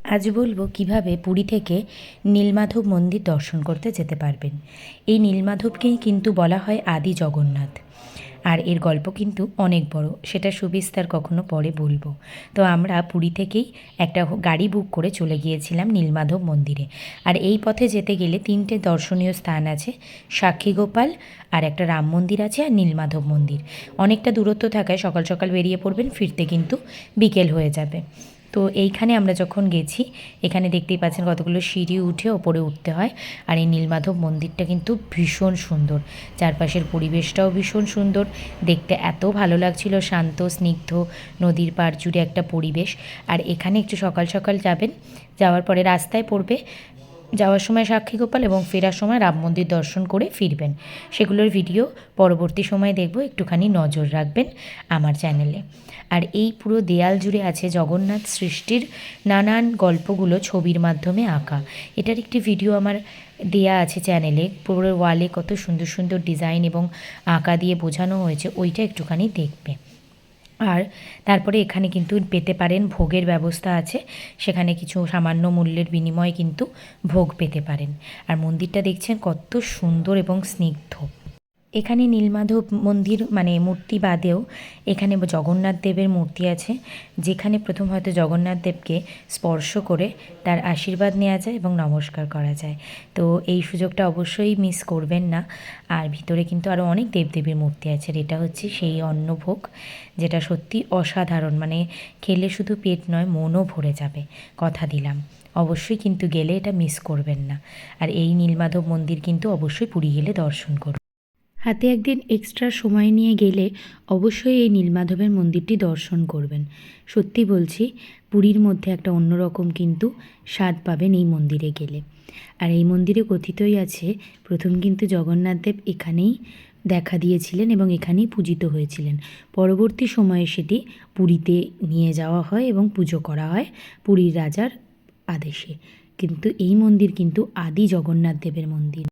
আজ বলবো কিভাবে পুরী থেকে নীলমাধব মন্দির দর্শন করতে যেতে পারবেন। এই নীলমাধবকেই কিন্তু বলা হয় আদি জগন্নাথ। আর এর গল্প কিন্তু অনেক বড়, সেটা সুবিস্তার কখনো পরে বলবো। তো আমরা পুরী থেকেই একটা গাড়ি বুক করে চলে গিয়েছিলাম নীলমাধব মন্দিরে। আর এই পথে যেতে গেলে তিনটে দর্শনীয় স্থান আছে, সাক্ষীগোপাল, আর একটা রাম মন্দির আছে, আর নীলমাধব মন্দির। অনেকটা দূরত্ব থাকায় সকাল সকাল বেরিয়ে পড়বেন, ফিরতে কিন্তু বিকেল হয়ে যাবে। তো এইখানে আমরা যখন গেছি, এখানে দেখতেই পাচ্ছেন কতগুলো সিঁড়ি উঠে ওপরে উঠতে হয়। আর এই নীলমাধব মন্দিরটা কিন্তু ভীষণ সুন্দর, চারপাশের পরিবেশটাও ভীষণ সুন্দর, দেখতে এত ভালো লাগছিল, শান্ত স্নিগ্ধ নদীর পাড় জুড়ে একটা পরিবেশ। আর এখানে একটু সকাল সকাল যাবেন, যাওয়ার পরে রাস্তায় পড়বে, যাওয়ার সময় সাক্ষীগোপাল এবং ফেরার সময় রাম মন্দির দর্শন করে ফিরবেন। সেগুলোর ভিডিও পরবর্তী সময়ে দেখব, একটুখানি নজর রাখবেন আমার চ্যানেলে। আর এই পুরো দেয়াল জুড়ে আছে জগন্নাথ সৃষ্টির নানান গল্পগুলো ছবির মাধ্যমে আঁকা। এটার একটি ভিডিও আমার দেয়া আছে চ্যানেলে, পুরো ওয়ালে কত সুন্দর সুন্দর ডিজাইন এবং আঁকা দিয়ে বোঝানো হয়েছে, ওইটা একটুখানি দেখবে। আর তারপরে এখানে কিন্তু পেতে পারেন, ভোগের ব্যবস্থা আছে, সেখানে কিছু সামান্য মূল্যের বিনিময়ে কিন্তু ভোগ পেতে পারেন। আর মন্দিরটা দেখছেন কত সুন্দর এবং স্নিগ্ধ। এখানে নীলমাধব মন্দির মানে মূর্তি বাদেও এখানে জগন্নাথ দেবের মূর্তি আছে, যেখানে প্রথম হয়তো জগন্নাথ দেবকে স্পর্শ করে তার আশীর্বাদ নেওয়া যায় এবং নমস্কার করা যায়। তো এই সুযোগটা অবশ্যই মিস করবেন না। আর ভিতরে কিন্তু আরও অনেক দেবদেবীর মূর্তি আছে। আর এটা হচ্ছে সেই অন্নভোগ, যেটা সত্যি অসাধারণ, মানে খেলে শুধু পেট নয়, মনও ভরে যাবে, কথা দিলাম। অবশ্যই কিন্তু গেলে এটা মিস করবেন না। আর এই নীলমাধব মন্দির কিন্তু অবশ্যই পুরী গেলে দর্শন করুন। হাতে একদিন এক্সট্রা সময় নিয়ে গেলে অবশ্যই এই নীলমাধবের মন্দিরটি দর্শন করবেন। সত্যি বলছি, পুরীর মধ্যে একটা অন্যরকম কিন্তু স্বাদ পাবেন এই মন্দিরে গেলে। আর এই মন্দিরে কথিতই আছে, প্রথম কিন্তু জগন্নাথদেব এখানেই দেখা দিয়েছিলেন এবং এখানেই পূজিত হয়েছিলেন। পরবর্তী সময়ে সেটি পুরীতে নিয়ে যাওয়া হয় এবং পুজো করা হয় পুরীর রাজার আদেশে। কিন্তু এই মন্দির কিন্তু আদি জগন্নাথ দেবের মন্দির।